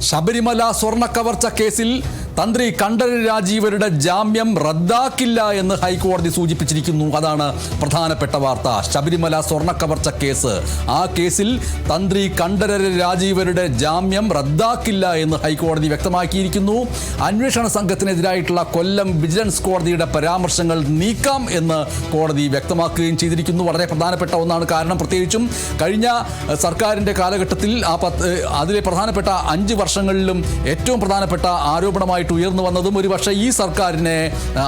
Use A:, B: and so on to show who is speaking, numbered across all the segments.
A: ശബരിമല സ്വർണ്ണക്കവർച്ച കേസിൽ തന്ത്രി കണ്ഠരര് രാജീവരുടെ ജാമ്യം റദ്ദാക്കില്ല എന്ന് ഹൈക്കോടതി സൂചിപ്പിച്ചിരിക്കുന്നു. അതാണ് പ്രധാനപ്പെട്ട വാർത്ത. ശബരിമല സ്വർണ്ണക്കവർച്ച കേസ്, ആ കേസിൽ തന്ത്രി കണ്ഠരര് രാജീവരുടെ ജാമ്യം റദ്ദാക്കില്ല എന്ന് ഹൈക്കോടതി വ്യക്തമാക്കിയിരിക്കുന്നു. അന്വേഷണ സംഘത്തിനെതിരായിട്ടുള്ള കൊല്ലം വിജിലൻസ് കോടതിയുടെ പരാമർശങ്ങൾ നീക്കാം എന്ന് കോടതി വ്യക്തമാക്കുകയും ചെയ്തിരിക്കുന്നു. വളരെ പ്രധാനപ്പെട്ട ഒന്നാണ്. കാരണം പ്രത്യേകിച്ചും കഴിഞ്ഞ സർക്കാരിൻ്റെ കാലഘട്ടത്തിൽ അതിലെ പ്രധാനപ്പെട്ട 5 വർഷങ്ങളിലും ഏറ്റവും പ്രധാനപ്പെട്ട ആരോപണമായിട്ട് ഉയർന്നു വന്നതും ഒരുപക്ഷെ ഈ സർക്കാരിനെ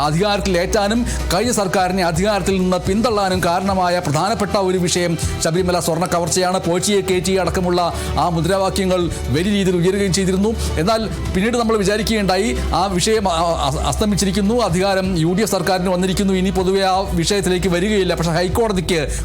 A: അധികാരത്തിലേറ്റാനും കഴിഞ്ഞ സർക്കാരിനെ അധികാരത്തിൽ നിന്ന് പിന്തള്ളാനും കാരണമായ പ്രധാനപ്പെട്ട ഒരു വിഷയം ശബരിമല സ്വർണ്ണ കവർച്ചയാണ്. പോച്ചിയെ കയറ്റി അടക്കമുള്ള ആ മുദ്രാവാക്യങ്ങൾ വലിയ രീതിയിൽ ഉയരുകയും ചെയ്തിരുന്നു. എന്നാൽ പിന്നീട് നമ്മൾ വിചാരിക്കുകയുണ്ടായി ആ വിഷയം അസ്തമിച്ചിരിക്കുന്നു, അധികാരം UDF സർക്കാരിന് വന്നിരിക്കുന്നു, ഇനി പൊതുവെ ആ വിഷയത്തിലേക്ക് വരികയില്ല. പക്ഷേ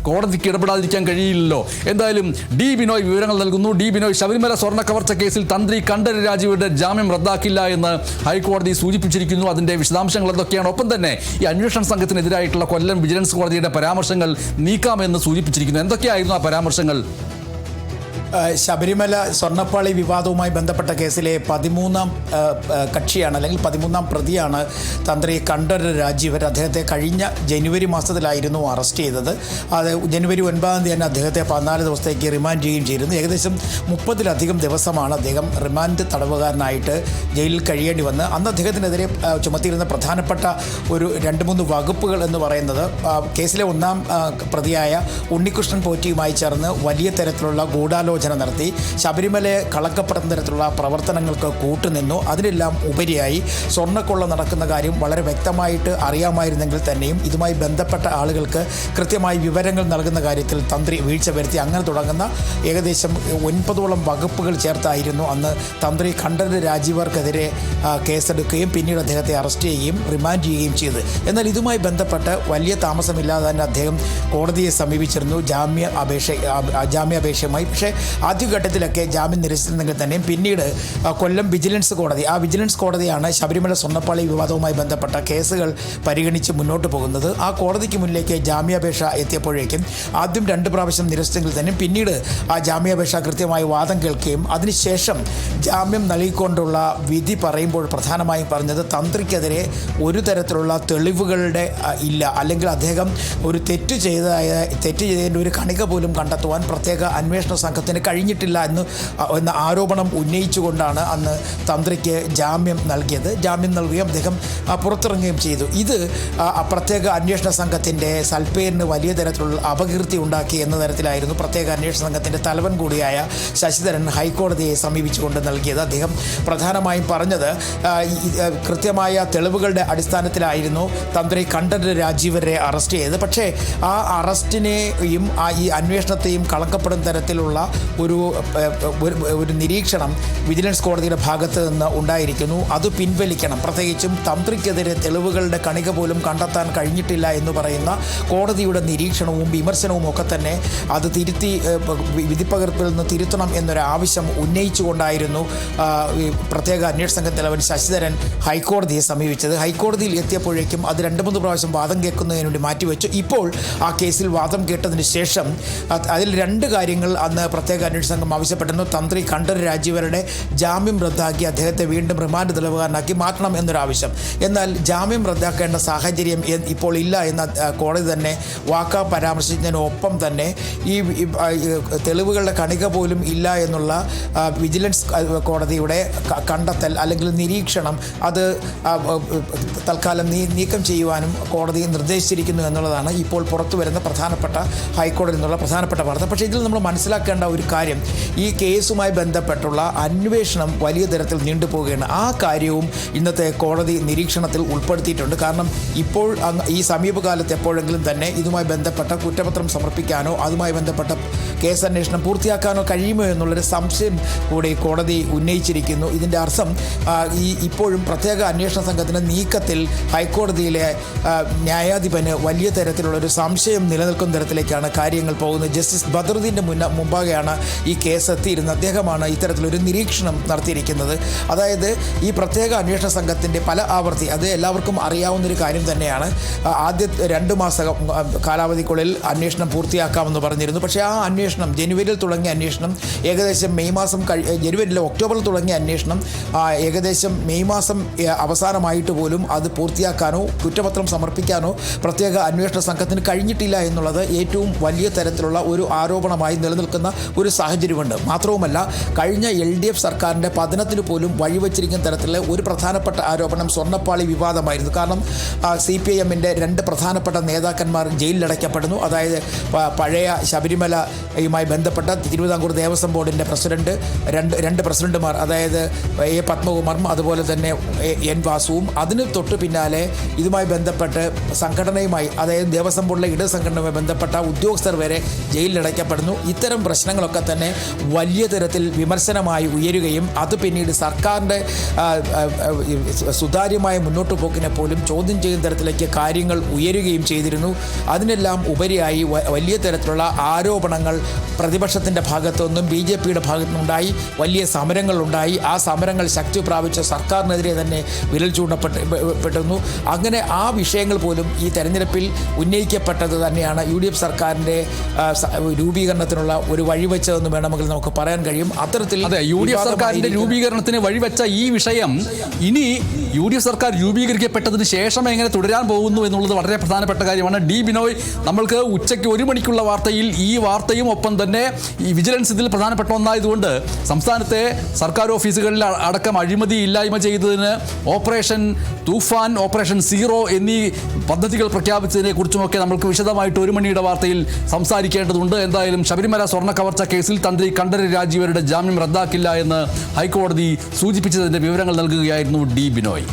A: കോടതിക്ക് ഇടപെടാതിരിക്കാൻ കഴിയില്ലല്ലോ. എന്തായാലും ഡി ബിനോയ് വിവരങ്ങൾ നൽകുന്നു. ഡി ബിനോയ്, ശബരിമല സ്വർണ്ണ കവർച്ച കേസിൽ തന്ത്രി കണ്ഠരര് രാജീവരുടെ ജാമ്യം റദ്ദാക്കില്ല എന്ന് ഹൈക്കോടതി സൂചിപ്പിച്ചിരിക്കുന്നു. അതിന്റെ വിശദാംശങ്ങൾ എന്തൊക്കെയാണ്? ഒപ്പം തന്നെ ഈ അന്വേഷണ സംഘത്തിനെതിരായിട്ടുള്ള കൊല്ലം വിജിലൻസ് കോടതിയുടെ പരാമർശങ്ങൾ നീക്കാമെന്ന് സൂചിപ്പിച്ചിരിക്കുന്നു. എന്തൊക്കെയായിരുന്നു ആ പരാമർശങ്ങൾ?
B: ശബരിമല സ്വർണ്ണപ്പാളി വിവാദവുമായി ബന്ധപ്പെട്ട കേസിലെ 13ാം കക്ഷിയാണ്, അല്ലെങ്കിൽ 13ാം പ്രതിയാണ് തന്ത്രി കണ്ഠരര് രാജീവർ. അദ്ദേഹത്തെ കഴിഞ്ഞ ജനുവരി മാസത്തിലായിരുന്നു അറസ്റ്റ് ചെയ്തത്. അത് ജനുവരി 9-ാം തീയതി തന്നെ അദ്ദേഹത്തെ 14 ദിവസത്തേക്ക് റിമാൻഡ് ചെയ്യുകയും ചെയ്തിരുന്നു. ഏകദേശം 30-ലധികം ദിവസമാണ് അദ്ദേഹം റിമാൻഡ് തടവുകാരനായിട്ട് ജയിലിൽ കഴിയേണ്ടി വന്ന്. അന്ന് അദ്ദേഹത്തിനെതിരെ ചുമത്തിയിരുന്ന പ്രധാനപ്പെട്ട ഒരു 2-3 വകുപ്പുകൾ എന്ന് പറയുന്നത് കേസിലെ 1-ാം പ്രതിയായ ഉണ്ണികൃഷ്ണൻ പോറ്റിയുമായി ചേർന്ന് വലിയ തരത്തിലുള്ള ഗൂഢാലോചന നടത്തി ശബരിമലയെ കളങ്കപ്പെടുത്തുന്ന തരത്തിലുള്ള പ്രവർത്തനങ്ങൾക്ക് കൂട്ടുനിന്നു. അതിനെല്ലാം ഉപരിയായി സ്വർണ്ണക്കൊള്ള നടക്കുന്ന കാര്യം വളരെ വ്യക്തമായിട്ട് അറിയാമായിരുന്നെങ്കിൽ തന്നെയും ഇതുമായി ബന്ധപ്പെട്ട ആളുകൾക്ക് കൃത്യമായി വിവരങ്ങൾ നൽകുന്ന കാര്യത്തിൽ തന്ത്രി വീഴ്ച വരുത്തി. അങ്ങനെ തുടങ്ങുന്ന ഏകദേശം 9ഓളം വകുപ്പുകൾ ചേർത്തായിരുന്നു അന്ന് തന്ത്രി കണ്ഠരര് രാജീവർക്കെതിരെ കേസെടുക്കുകയും പിന്നീട് അദ്ദേഹത്തെ അറസ്റ്റ് ചെയ്യുകയും റിമാൻഡ് ചെയ്യുകയും ചെയ്തത്. എന്നാൽ ഇതുമായി ബന്ധപ്പെട്ട് വലിയ താമസമില്ലാതെ തന്നെ അദ്ദേഹം കോടതിയെ സമീപിച്ചിരുന്നു ജാമ്യാപേക്ഷയുമായി. പക്ഷേ ആദ്യഘട്ടത്തിലൊക്കെ ജാമ്യം നിരസിച്ചിരുന്നെങ്കിൽ തന്നെയും പിന്നീട് കൊല്ലം വിജിലൻസ് കോടതി, ആ വിജിലൻസ് കോടതിയാണ് ശബരിമല സ്വർണ്ണപ്പാളി വിവാദവുമായി ബന്ധപ്പെട്ട കേസുകൾ പരിഗണിച്ച് മുന്നോട്ട് പോകുന്നത്. ആ കോടതിക്ക് മുന്നിലേക്ക് ജാമ്യാപേക്ഷ എത്തിയപ്പോഴേക്കും ആദ്യം 2 പ്രാവശ്യം നിരസിച്ചെങ്കിൽ തന്നെ പിന്നീട് ആ ജാമ്യാപേക്ഷ കൃത്യമായി വാദം കേൾക്കുകയും അതിനുശേഷം ജാമ്യം നൽകിക്കൊണ്ടുള്ള വിധി പറയുമ്പോൾ പ്രധാനമായും പറഞ്ഞത് തന്ത്രിക്കെതിരെ ഒരു തരത്തിലുള്ള തെളിവുകളുടെ ഇല്ല, അല്ലെങ്കിൽ അദ്ദേഹം ഒരു തെറ്റ് ചെയ്തതിൻ്റെ ഒരു കണിക പോലും കണ്ടെത്തുവാൻ പ്രത്യേക അന്വേഷണ സംഘത്തിന് കഴിഞ്ഞിട്ടില്ല എന്ന ആരോപണം ഉന്നയിച്ചുകൊണ്ടാണ് അന്ന് തന്ത്രിക്ക് ജാമ്യം നൽകിയത്. ജാമ്യം നൽകുകയും അദ്ദേഹം പുറത്തിറങ്ങുകയും ചെയ്തു. ഇത് പ്രത്യേക അന്വേഷണ സംഘത്തിൻ്റെ സൽപ്പേരിന് വലിയ തരത്തിലുള്ള അപകീർത്തി ഉണ്ടാക്കി എന്ന തരത്തിലായിരുന്നു പ്രത്യേക അന്വേഷണ സംഘത്തിൻ്റെ തലവൻ കൂടിയായ ശശിധരൻ ഹൈക്കോടതിയെ സമീപിച്ചുകൊണ്ട് നൽകിയത്. അദ്ദേഹം പ്രധാനമായും പറഞ്ഞത് കൃത്യമായ തെളിവുകളുടെ അടിസ്ഥാനത്തിലായിരുന്നു തന്ത്രി കണ്ഠരര് രാജീവരെ അറസ്റ്റ് ചെയ്തത്. പക്ഷേ ആ അറസ്റ്റിനെയും ഈ അന്വേഷണത്തെയും കളങ്കപ്പെടുന്ന തരത്തിലുള്ള ഒരു നിരീക്ഷണം വിജിലൻസ് കോടതിയുടെ ഭാഗത്ത് നിന്ന് ഉണ്ടായിരിക്കുന്നു. അത് പിൻവലിക്കണം. പ്രത്യേകിച്ചും തന്ത്രിക്കെതിരെ തെളിവുകളുടെ കണിക പോലും കണ്ടെത്താൻ കഴിഞ്ഞിട്ടില്ല എന്ന് പറയുന്ന കോടതിയുടെ നിരീക്ഷണവും വിമർശനവും ഒക്കെ തന്നെ അത് തിരുത്തി വിധിപ്പകർപ്പിൽ നിന്ന് തിരുത്തണം എന്നൊരു ആവശ്യം ഉന്നയിച്ചുകൊണ്ടായിരുന്നു പ്രത്യേക അന്വേഷണ സംഘ തലവൻ ശശിധരൻ ഹൈക്കോടതിയെ സമീപിച്ചത്. ഹൈക്കോടതിയിൽ എത്തിയപ്പോഴേക്കും അത് 2-3 പ്രാവശ്യം വാദം കേൾക്കുന്നതിന് വേണ്ടി മാറ്റിവെച്ചു. ഇപ്പോൾ ആ കേസിൽ വാദം കേട്ടതിന് ശേഷം അതിൽ 2 കാര്യങ്ങൾ അന്ന് പ്രത്യേക അന്വേഷണ സംഘം ആവശ്യപ്പെട്ടിരുന്നു. തന്ത്രി കണ്ഠരര് രാജീവരുടെ ജാമ്യം റദ്ദാക്കി അദ്ദേഹത്തെ വീണ്ടും റിമാൻഡ് തടവുകാരനാക്കി മാറ്റണം എന്നൊരാവശ്യം. എന്നാൽ ജാമ്യം റദ്ദാക്കേണ്ട സാഹചര്യം ഇപ്പോൾ ഇല്ല എന്ന കോടതി തന്നെ വാക്കാ പരാമർശിച്ചതിനൊപ്പം തന്നെ ഈ തെളിവുകളുടെ കണിക പോലും ഇല്ല എന്നുള്ള വിജിലൻസ് കോടതിയുടെ കണ്ടെത്തൽ അല്ലെങ്കിൽ നിരീക്ഷണം അത് തൽക്കാലം നീക്കം ചെയ്യുവാനും കോടതി നിർദ്ദേശിച്ചിരിക്കുന്നു എന്നുള്ളതാണ് ഇപ്പോൾ പുറത്തു വരുന്ന ഹൈക്കോടതി എന്നുള്ള പ്രധാനപ്പെട്ട വാർത്ത. പക്ഷേ ഇതിൽ നമ്മൾ മനസ്സിലാക്കേണ്ട ഒരു കാര്യം, ഈ കേസുമായി ബന്ധപ്പെട്ടുള്ള അന്വേഷണം വലിയ തരത്തിൽ നീണ്ടുപോവുകയാണ്. ആ കാര്യവും ഇന്നത്തെ കോടതി നിരീക്ഷണത്തിൽ ഉൾപ്പെടുത്തിയിട്ടുണ്ട്. കാരണം ഇപ്പോൾ ഈ സമീപകാലത്ത് എപ്പോഴെങ്കിലും തന്നെ ഇതുമായി ബന്ധപ്പെട്ട കുറ്റപത്രം സമർപ്പിക്കാനോ അതുമായി ബന്ധപ്പെട്ട കേസന്വേഷണം പൂർത്തിയാക്കാനോ കഴിയുമോ എന്നുള്ളൊരു സംശയം കൂടി കോടതി ഉന്നയിച്ചിരിക്കുന്നു. ഇതിൻ്റെ അർത്ഥം ഇപ്പോഴും പ്രത്യേക അന്വേഷണ സംഘത്തിൻ്റെ നീക്കത്തിൽ ഹൈക്കോടതിയിലെ ന്യായാധിപന് വലിയ തരത്തിലുള്ളൊരു സംശയം നിലനിൽക്കുന്ന തരത്തിലേക്കാണ് കാര്യങ്ങൾ പോകുന്നത്. ജസ്റ്റിസ് ബദറുദ്ദീൻ്റെ മുമ്പാകെയാണ് വരെയാണ് ഈ കേസ് എത്തിയിരുന്നത്. അദ്ദേഹമാണ് ഇത്തരത്തിലൊരു നിരീക്ഷണം നടത്തിയിരിക്കുന്നത്. അതായത് ഈ പ്രത്യേക അന്വേഷണ സംഘത്തിൻ്റെ പല ആവർത്തി, അത് എല്ലാവർക്കും അറിയാവുന്നൊരു കാര്യം തന്നെയാണ്. ആദ്യ 2 മാസ കാലാവധിക്കുള്ളിൽ അന്വേഷണം പൂർത്തിയാക്കാമെന്ന് പറഞ്ഞിരുന്നു. പക്ഷേ ആ അന്വേഷണം ജനുവരിയിൽ തുടങ്ങിയ അന്വേഷണം ഏകദേശം ജനുവരിയിലെ ഒക്ടോബറിൽ തുടങ്ങിയ അന്വേഷണം ഏകദേശം മെയ് മാസം അവസാനമായിട്ട് പോലും അത് പൂർത്തിയാക്കാനോ കുറ്റപത്രം സമർപ്പിക്കാനോ പ്രത്യേക അന്വേഷണ സംഘത്തിന് കഴിഞ്ഞിട്ടില്ല എന്നുള്ളത് ഏറ്റവും വലിയ തരത്തിലുള്ള ഒരു ആരോപണമായി നിലനിൽക്കുന്ന ഒരു സാഹചര്യമുണ്ട്. മാത്രവുമല്ല, കഴിഞ്ഞ LDF സർക്കാരിൻ്റെ പതനത്തിന് പോലും വഴിവെച്ചിരിക്കുന്ന തരത്തിലുള്ള ഒരു പ്രധാനപ്പെട്ട ആരോപണം സ്വർണ്ണപ്പാളി വിവാദമായിരുന്നു. കാരണം CPIMൻ്റെ 2 പ്രധാനപ്പെട്ട നേതാക്കന്മാർ ജയിലിലടയ്ക്കപ്പെടുന്നു. അതായത് പഴയ ശബരിമലയുമായി ബന്ധപ്പെട്ട തിരുവിതാംകൂർ ദേവസ്വം ബോർഡിൻ്റെ പ്രസിഡന്റ്, രണ്ട് പ്രസിഡന്റുമാർ, അതായത് A പത്മകുമാറും അതുപോലെ തന്നെ N വാസുവും. അതിന് തൊട്ട് പിന്നാലെ ഇതുമായി ബന്ധപ്പെട്ട് സംഘടനയുമായി, അതായത് ദേവസ്വം ബോർഡിലെ ഇടത് സംഘടനയുമായി ബന്ധപ്പെട്ട ഉദ്യോഗസ്ഥർ വരെ ജയിലിലടയ്ക്കപ്പെടുന്നു. ഇത്തരം പ്രശ്നങ്ങളൊക്കെ തന്നെ വലിയ തരത്തിൽ വിമർശനമായി ഉയരുകയും അത് പിന്നീട് സർക്കാരിൻ്റെ സുതാര്യമായ മുന്നോട്ട് പോക്കിനെ പോലും ചോദ്യം ചെയ്യുന്ന തരത്തിലേക്ക് കാര്യങ്ങൾ ഉയരുകയും ചെയ്തിരുന്നു. അതിനെല്ലാം ഉപരിയായി വലിയ തരത്തിലുള്ള ആരോപണങ്ങൾ പ്രതിപക്ഷത്തിൻ്റെ ഭാഗത്തു നിന്നും BJPയുടെ ഭാഗത്തു നിന്നുണ്ടായി. വലിയ സമരങ്ങളുണ്ടായി. ആ സമരങ്ങൾ ശക്തി പ്രാപിച്ച സർക്കാരിനെതിരെ തന്നെ വിരൽ ചൂണ്ടപ്പെട്ടിരുന്നു. അങ്ങനെ ആ വിഷയങ്ങൾ പോലും ഈ തെരഞ്ഞെടുപ്പിൽ ഉന്നയിക്കപ്പെട്ടത് തന്നെയാണ് UDF സർക്കാരിൻ്റെ രൂപീകരണത്തിനുള്ള ഒരു വഴിവെച്ചതെന്ന് വേണമെങ്കിൽ നമുക്ക് പറയാൻ കഴിയും. അത്തരത്തിൽ
A: UDF സർക്കാരിൻ്റെ രൂപീകരണത്തിന് വഴിവെച്ച ഈ വിഷയം ഇനി UDF സർക്കാർ രൂപീകരിക്കപ്പെട്ടതിന് ശേഷം എങ്ങനെ തുടരാൻ പോകുന്നു എന്നുള്ളത് വളരെ പ്രധാനപ്പെട്ട കാര്യമാണ്. D. ബിനോയ്, നമ്മൾക്ക് ഉച്ചയ്ക്ക് 1 മണിക്കുള്ള വാർത്തയിൽ ഈ വാർത്തയും ഒപ്പം തന്നെ ഈ വിജിലൻസ് ഇതിൽ പ്രധാനപ്പെട്ട ഒന്നായതുകൊണ്ട് സംസ്ഥാനത്തെ സർക്കാർ ഓഫീസുകളിൽ അടക്കം അഴിമതി ഇല്ലായ്മ ചെയ്തതിന് ഓപ്പറേഷൻ തൂഫാൻ, ഓപ്പറേഷൻ സീറോ എന്നീ പദ്ധതികൾ പ്രഖ്യാപിച്ചതിനെ കുറിച്ചുമൊക്കെ നമുക്ക് വിശദമായിട്ട് 1 മണിയുടെ വാർത്തയിൽ സംസാരിക്കേണ്ടതുണ്ട്. എന്തായാലും ശബരിമല സ്വർണ്ണ കവർച്ച കേസിൽ തന്ത്രി കണ്ഠരര് രാജീവരുടെ ജാമ്യം റദ്ദാക്കില്ല എന്ന് ഹൈക്കോടതി സൂചിപ്പിച്ചതിൻ്റെ വിവരങ്ങൾ നൽകുകയായിരുന്നു D. ബിനോയ്.